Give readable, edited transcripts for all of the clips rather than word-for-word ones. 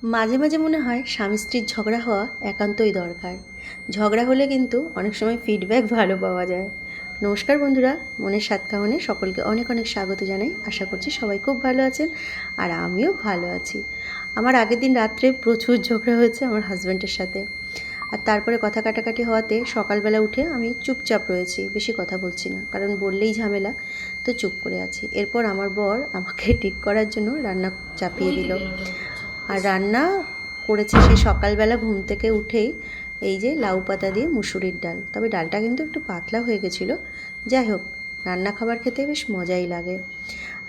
মাঝে মাঝে মনে হয় স্বামী স্ত্রীর ঝগড়া হওয়া একান্তই দরকার। ঝগড়া হলে কিন্তু অনেক সময় ফিডব্যাক ভালো পাওয়া যায়। নমস্কার বন্ধুরা, মনের স্বাদ খাওয়ানে সকলকে অনেক অনেক স্বাগত জানাই। আশা করছি সবাই খুব ভালো আছেন আর আমিও ভালো আছি। আমার আগের দিন রাত্রে প্রচুর ঝগড়া হয়েছে আমার হাজব্যান্ডের সাথে। আর তারপরে কথা কাটাকাটি হওয়াতে সকালবেলা উঠে আমি চুপচাপ রয়েছি, বেশি কথা বলছি না, কারণ বললেই ঝামেলা, তো চুপ করে আছি। এরপর আমার বর আমাকে ঠিক করার জন্য রান্না চাপিয়ে দিল। আর রান্না করেছে সে সকালবেলা ঘুম থেকে উঠেই, এই যে লাউ পাতা দিয়ে মুসুরির ডাল, তবে ডালটা কিন্তু একটু পাতলা হয়ে গেছিলো। যাই হোক, রান্না খাবার খেতে বেশ মজাই লাগে।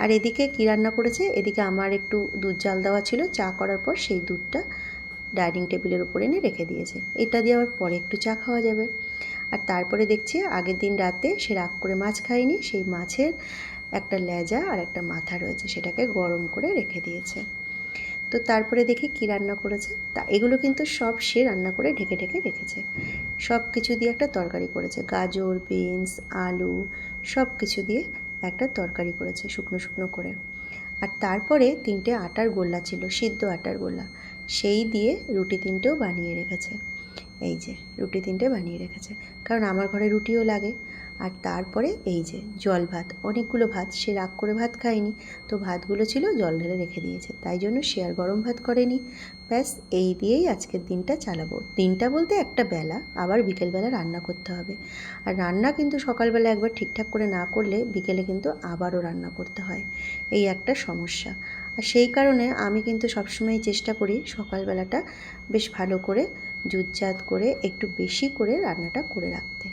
আর এদিকে কী রান্না করেছে, এদিকে আমার একটু দুধ জাল দেওয়া ছিল, চা করার পর সেই দুধটা ডাইনিং টেবিলের উপর এনে রেখে দিয়েছে। এটা দিয়ে আবার পরে একটু চা খাওয়া যাবে। আর তারপরে দেখছি আগের দিন রাতে সে রাগ করে মাছ খায়নি, সেই মাছের একটা লেজা আর একটা মাথা রয়েছে, সেটাকে গরম করে রেখে দিয়েছে। তো তারপরে দেখি কী রান্না করেছে, তা এগুলো কিন্তু সব সে রান্না করে ঢেকে ঢেকে রেখেছে। সব কিছু দিয়ে একটা তরকারি করেছে, গাজর, বিনস, আলু সব কিছু দিয়ে একটা তরকারি করেছে শুকনো শুকনো করে। আর তারপরে 3টে আটার গোল্লা ছিল, সিদ্ধ আটার গোল্লা, সেই দিয়ে রুটি 3টেও বানিয়ে রেখেছে। এই যে রুটি 3টে বানিয়ে রেখেছে, কারণ আমার ঘরে রুটিও লাগে। আর তারপরে এই যে জল ভাত, অনেকগুলো ভাত, সে রাগ করে ভাত খায়নি, তো ভাতগুলো ছিল জল ঢেলে রেখে দিয়েছে, তাই জন্য সে আর গরম ভাত করেনি। ব্যাস এই দিয়েই আজকের দিনটা চালাবো। দিনটা বলতে একটা বেলা, আবার বিকেলবেলা রান্না করতে হবে। আর রান্না কিন্তু সকালবেলা একবার ঠিকঠাক করে না করলে বিকেলে কিন্তু আবারও রান্না করতে হয়, এই একটা সমস্যা। আর সেই কারণে আমি কিন্তু সবসময় চেষ্টা করি সকালবেলাটা বেশ ভালো করে জুতজাত করে একটু বেশি করে রান্নাটা করে রাখতে।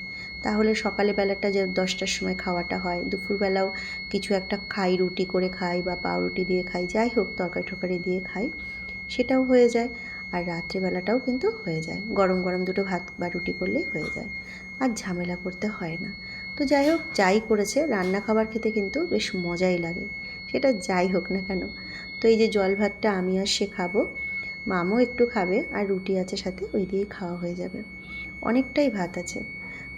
তাহলে সকালে বেলাটা যে 10টার সময় খাওয়াটা হয়, দুপুরবেলাও কিছু একটা খাই, রুটি করে খাই বা পাউরুটি দিয়ে খাই, যাই হোক তরকারি টরকারি দিয়ে খাই, সেটাও হয়ে যায়। আর রাত্রিবেলাটাও কিন্তু হয়ে যায়, গরম গরম দুটো ভাত বা রুটি করলেই হয়ে যায়, আর ঝামেলা করতে হয় না। তো যাই হোক, যাই করেছে রান্না খাবার খেতে কিন্তু বেশ মজাই লাগে, সেটা যাই হোক না কেন। তো এই যে জল ভাতটা আমি আর সে খাবো, মামও একটু খাবে, আর রুটি আছে সাথে, ওই দিয়েই খাওয়া হয়ে যাবে, অনেকটাই ভাত আছে।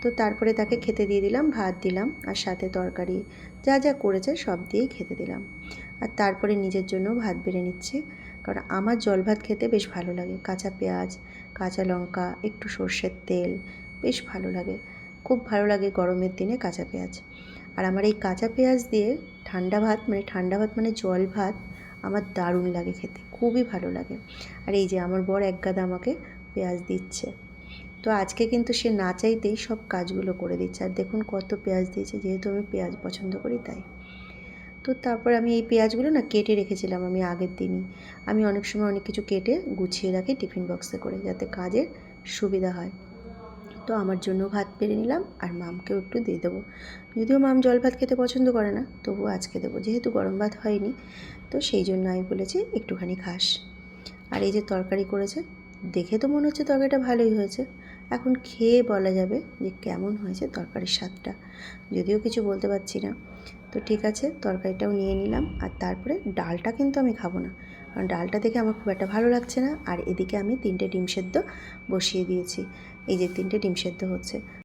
তো তারপরে তাকে খেতে দিয়ে দিলাম, ভাত দিলাম আর সাথে তরকারি যা যা করেছে সব দিয়েই খেতে দিলাম। আর তারপরে নিজের জন্য ভাত বেড়ে নিচ্ছি, কারণ আমার জল ভাত খেতে বেশ ভালো লাগে। কাঁচা পেঁয়াজ, কাঁচা লঙ্কা, একটু সর্ষের তেল, বেশ ভালো লাগে, খুব ভালো লাগে গরমের দিনে কাঁচা পেঁয়াজ। আর আমার এই কাঁচা পেঁয়াজ দিয়ে ঠান্ডা ভাত মানে জল ভাত আমার দারুণ লাগে খেতে, খুবই ভালো লাগে। আর এই যে আমার বর এক গাদা আমাকে পেঁয়াজ দিচ্ছে, তো আজকে কিন্তু সে না চাইতেই সব কাজগুলো করে দিচ্ছে। আর দেখুন কত পেঁয়াজ দিয়েছে, যেহেতু আমি পেঁয়াজ পছন্দ করি তাই। তো তারপর আমি এই পেঁয়াজগুলো না কেটে রেখেছিলাম আমি আগের দিনই। আমি অনেক সময় অনেক কিছু কেটে গুছিয়ে রাখি টিফিন বক্সে করে, যাতে কাজের সুবিধা হয়। তো আমার জন্য ভাত বেড়ে নিলাম আর মামকেও একটু দিয়ে দেবো। যদিও মাম জল ভাত খেতে পছন্দ করে না, তবুও আজকে দেবো, যেহেতু গরম ভাত হয়নি, তো সেই জন্য আমি বলেছি একটুখানি খাস। আর এই যে তরকারি করেছে, দেখে তো মনে হচ্ছে তরকারিটা ভালোই হয়েছে, এখন খেয়ে বলা যাবে যে কেমন হয়েছে তরকারির স্বাদটা, যদিও কিছু বলতে পারছি না। তো ঠিক আছে, তরকারিটাও নিয়ে নিলাম। আর তারপরে ডালটা কিন্তু আমি খাবো না, কারণ ডালটা দেখে আমার খুব একটা ভালো লাগছে না। আর এদিকে আমি 3টে ডিম সেদ্ধ বসিয়ে দিয়েছি, এই যে 3টে ডিম সেদ্ধ হচ্ছে।